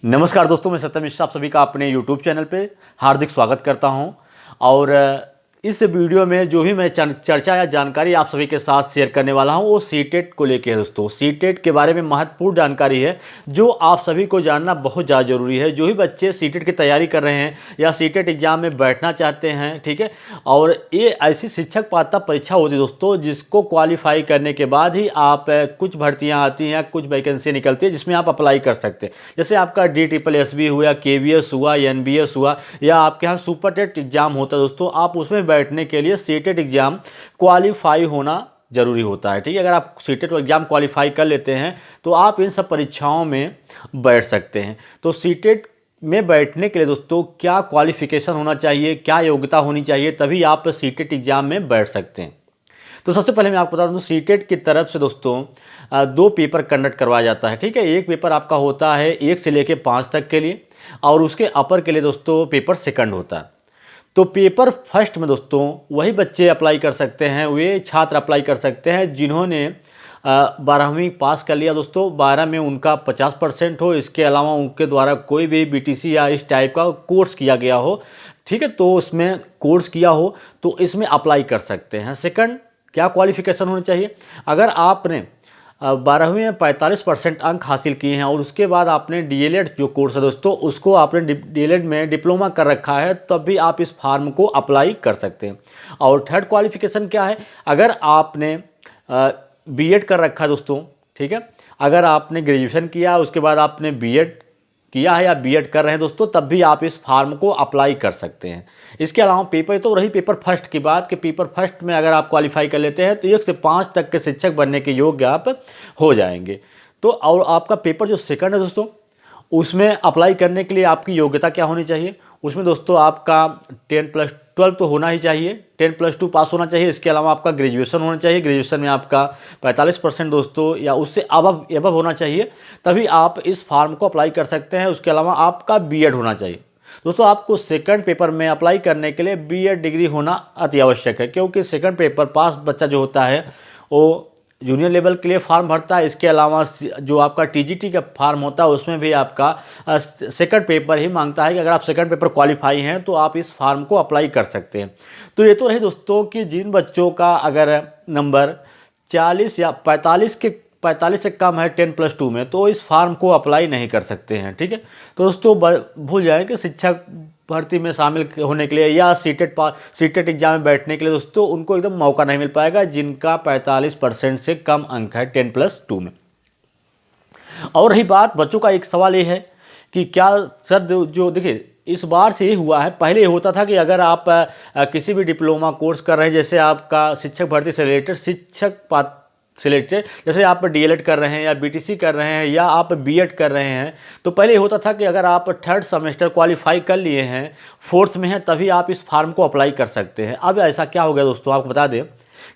नमस्कार दोस्तों, मैं सत्यम मिश्रा आप सभी का अपने यूट्यूब चैनल पे हार्दिक स्वागत करता हूं। और इस वीडियो में जो भी मैं चर्चा या जानकारी आप सभी के साथ शेयर करने वाला हूं वो सीटेट को लेके है। दोस्तों, सीटेट के बारे में महत्वपूर्ण जानकारी है जो आप सभी को जानना बहुत ज़्यादा ज़रूरी है। जो भी बच्चे सीटेट की तैयारी कर रहे हैं या सीटेट एग्ज़ाम में बैठना चाहते हैं, ठीक है, और ये ऐसी शिक्षक पात्रता परीक्षा होती है दोस्तों जिसको क्वालिफाई करने के बाद ही आप कुछ भर्तियाँ आती हैं, कुछ वैकेंसी निकलती है जिसमें आप अप्लाई कर सकते हैं। जैसे आपका DSSB हुआ, KVS हुआ, NBS हुआ, या आपके यहाँ सुपर टेट एग्ज़ाम होता है दोस्तों, आप उसमें बैठने के लिए सीटेट एग्ज़ाम क्वालिफाई होना ज़रूरी होता है। ठीक है, अगर आप सीटेट एग्ज़ाम क्वालिफाई कर लेते हैं तो आप इन सब परीक्षाओं में बैठ सकते हैं। तो सीटेट में बैठने के लिए दोस्तों क्या क्वालिफ़िकेशन होना चाहिए, क्या योग्यता होनी चाहिए, तभी आप सीटेट एग्ज़ाम में बैठ सकते हैं। तो सबसे पहले मैं आपको बता दूं, सीटेट की तरफ से दोस्तों दो पेपर कंडक्ट करवाया जाता है। ठीक है, एक पेपर आपका होता है 1 से लेकर 5 तक के लिए, और उसके अपर के लिए दोस्तों पेपर सेकंड होता है। तो पेपर फर्स्ट में दोस्तों वही बच्चे अप्लाई कर सकते हैं, वे छात्र अप्लाई कर सकते हैं जिन्होंने 12वीं पास कर लिया दोस्तों, 12 में उनका 50% हो, इसके अलावा उनके द्वारा कोई भी BTC या इस टाइप का कोर्स किया गया हो, ठीक है, तो उसमें कोर्स किया हो तो इसमें अप्लाई कर सकते हैं। सेकंड, क्या क्वालिफ़िकेशन होनी चाहिए? अगर आपने 12वीं में 45% अंक हासिल किए हैं और उसके बाद आपने DLED जो कोर्स है दोस्तों उसको आपने DLED में डिप्लोमा कर रखा है, तब भी आप इस फार्म को अप्लाई कर सकते हैं। और थर्ड क्वालिफ़िकेशन क्या है? अगर आपने B.Ed कर रखा है दोस्तों, ठीक है, अगर आपने ग्रेजुएशन किया उसके बाद आपने B.Ed किया है या B.Ed कर रहे हैं दोस्तों, तब भी आप इस फार्म को अप्लाई कर सकते हैं। इसके अलावा पेपर तो रही पेपर फर्स्ट की बात कि पेपर फर्स्ट में अगर आप क्वालिफाई कर लेते हैं तो 1 से 5 तक के शिक्षक बनने के योग्य आप हो जाएंगे। तो और आपका पेपर जो सेकंड है दोस्तों, उसमें अप्लाई करने के लिए आपकी योग्यता क्या होनी चाहिए? उसमें दोस्तों आपका 10+12 तो होना ही चाहिए, 10+2 पास होना चाहिए। इसके अलावा आपका ग्रेजुएशन होना चाहिए, ग्रेजुएशन में आपका 45% दोस्तों या उससे अबव होना चाहिए, तभी आप इस फार्म को अप्लाई कर सकते हैं। उसके अलावा आपका B.Ed होना चाहिए दोस्तों। आपको सेकंड पेपर में अप्लाई करने के लिए B.Ed डिग्री होना अति आवश्यक है, क्योंकि सेकंड पेपर पास बच्चा जो होता है वो जूनियर लेवल के लिए फार्म भरता है। इसके अलावा जो आपका TGT का फार्म होता है उसमें भी आपका सेकंड पेपर ही मांगता है कि अगर आप सेकंड पेपर क्वालिफाई हैं तो आप इस फार्म को अप्लाई कर सकते हैं। तो ये तो रही दोस्तों कि जिन बच्चों का अगर नंबर 40 या 45 से कम है 10+2 में, तो इस फार्म को अप्लाई नहीं कर सकते हैं। ठीक है, तो दोस्तों भूल जाएं कि शिक्षक भर्ती में शामिल होने के लिए या सीटेट एग्जाम में बैठने के लिए दोस्तों उनको एकदम मौका नहीं मिल पाएगा जिनका 45% से कम अंक है 10+2 में। और रही बात बच्चों का, एक सवाल ये है कि क्या सर जो देखिए इस बार से ये हुआ है, पहले ये होता था कि अगर आप किसी भी डिप्लोमा कोर्स कर रहे हैं, जैसे आपका शिक्षक भर्ती से रिलेटेड सिलेक्टेड, जैसे आप DLED कर रहे हैं या BTC कर रहे हैं या आप B.Ed कर रहे हैं, तो पहले होता था कि अगर आप थर्ड सेमेस्टर क्वालिफाई कर लिए हैं, फोर्थ में हैं, तभी आप इस फार्म को अप्लाई कर सकते हैं। अब ऐसा क्या हो गया दोस्तों, आपको बता दें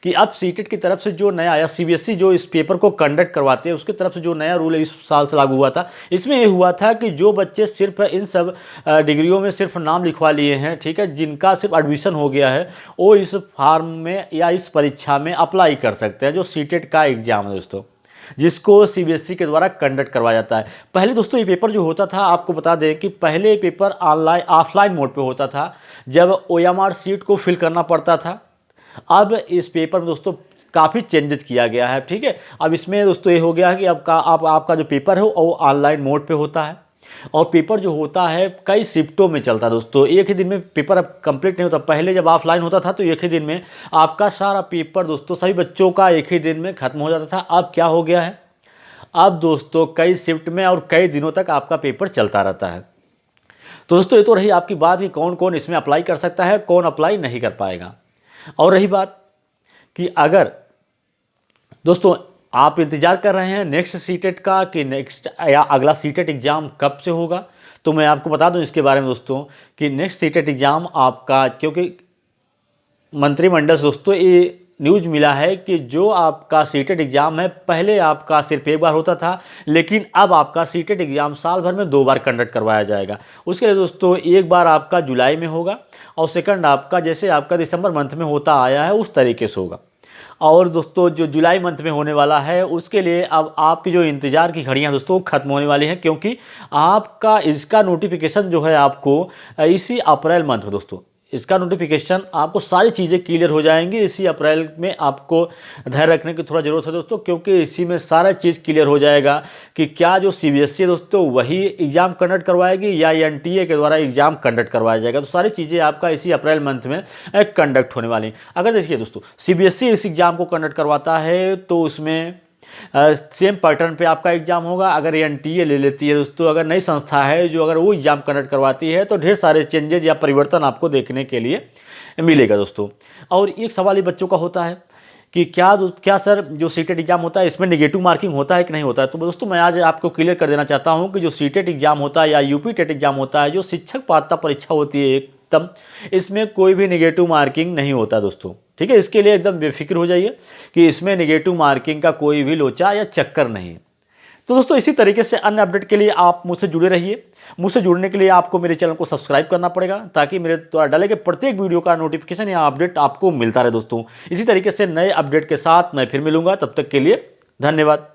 कि अब सीटेट की तरफ से जो नया या CBSE जो इस पेपर को कंडक्ट करवाते हैं उसकी तरफ से जो नया रूल इस साल से लागू हुआ था, इसमें ये हुआ था कि जो बच्चे सिर्फ इन सब डिग्रियों में सिर्फ नाम लिखवा लिए हैं, ठीक है, जिनका सिर्फ एडमिशन हो गया है, वो इस फार्म में या इस परीक्षा में अप्लाई कर सकते हैं, जो सीटेट का एग्ज़ाम है दोस्तों, जिसको CBSE के द्वारा कंडक्ट करवाया जाता है। पहले दोस्तों ये पेपर जो होता था, आपको बता दें कि पहले पेपर ऑफलाइन मोड पे होता था, जब OMR सीट को फिल करना पड़ता था। अब इस पेपर में दोस्तों काफ़ी चेंजेस किया गया है। ठीक है, अब इसमें दोस्तों ये हो गया है कि आपका जो पेपर है वो ऑनलाइन मोड पे होता है, और पेपर जो होता है कई शिफ्टों में चलता है दोस्तों, एक ही दिन में पेपर अब कंप्लीट नहीं होता। पहले जब ऑफलाइन होता था तो एक ही दिन में आपका सारा पेपर दोस्तों सभी बच्चों का एक ही दिन में ख़त्म हो जाता था। अब क्या हो गया है, अब दोस्तों कई शिफ्ट में और कई दिनों तक आपका पेपर चलता रहता है। तो दोस्तों ये तो रही आपकी बात कि कौन कौन इसमें अप्लाई कर सकता है, कौन अप्लाई नहीं कर पाएगा। और रही बात कि अगर दोस्तों आप इंतज़ार कर रहे हैं नेक्स्ट सीटेट का कि नेक्स्ट या अगला सीटेट एग्ज़ाम कब से होगा, तो मैं आपको बता दूं इसके बारे में दोस्तों कि नेक्स्ट सीटेट एग्ज़ाम आपका, क्योंकि मंत्रिमंडल से दोस्तों ये न्यूज़ मिला है कि जो आपका सीटेट एग्ज़ाम है पहले आपका सिर्फ एक बार होता था, लेकिन अब आपका सीटेट एग्ज़ाम साल भर में 2 बार कंडक्ट करवाया जाएगा। उसके लिए दोस्तों एक बार आपका जुलाई में होगा और सेकंड आपका जैसे आपका दिसंबर मंथ में होता आया है उस तरीके से होगा। और दोस्तों जो जुलाई मंथ में होने वाला है उसके लिए अब आपकी जो इंतज़ार की घड़ियां दोस्तों ख़त्म होने वाली हैं, क्योंकि आपका इसका नोटिफिकेशन जो है आपको इसी अप्रैल मंथ में दोस्तों इसका नोटिफिकेशन आपको सारी चीज़ें क्लियर हो जाएंगी इसी अप्रैल में। आपको धैर्य रखने की थोड़ा ज़रूरत है दोस्तों, क्योंकि इसी में सारा चीज़ क्लियर हो जाएगा कि क्या जो सीबीएसई है दोस्तों वही एग्ज़ाम कंडक्ट करवाएगी या एनटीए के द्वारा एग्ज़ाम कंडक्ट करवाया जाएगा। तो सारी चीज़ें आपका इसी अप्रैल मंथ में कंडक्ट होने वाली। अगर देखिए दोस्तों सीबीएसई इस एग्ज़ाम को कंडक्ट करवाता है तो उसमें सेम पैटर्न पे आपका एग्जाम होगा। अगर एनटीए ले लेती है दोस्तों, अगर नई संस्था है जो अगर वो एग्जाम कंडक्ट करवाती है तो ढेर सारे चेंजेज या परिवर्तन आपको देखने के लिए मिलेगा दोस्तों। और एक सवाल ये बच्चों का होता है कि क्या सर जो सीटेट एग्जाम होता है इसमें नेगेटिव मार्किंग होता है कि नहीं होता है। तो दोस्तों मैं आज आपको क्लियर कर देना चाहता हूँ कि जो सीटेट एग्जाम होता है या यूपी टेट एग्जाम होता है, जो शिक्षक पात्रता परीक्षा होती है एकदम, इसमें कोई भी नेगेटिव मार्किंग नहीं होता दोस्तों। ठीक है, इसके लिए एकदम बेफिक्र हो जाइए कि इसमें नेगेटिव मार्किंग का कोई भी लोचा या चक्कर नहीं है। तो दोस्तों इसी तरीके से अन्य अपडेट के लिए आप मुझसे जुड़े रहिए। मुझसे जुड़ने के लिए आपको मेरे चैनल को सब्सक्राइब करना पड़ेगा ताकि मेरे द्वारा डाले गए प्रत्येक वीडियो का नोटिफिकेशन या अपडेट आपको मिलता रहे दोस्तों। इसी तरीके से नए अपडेट के साथ मैं फिर मिलूंगा, तब तक के लिए धन्यवाद।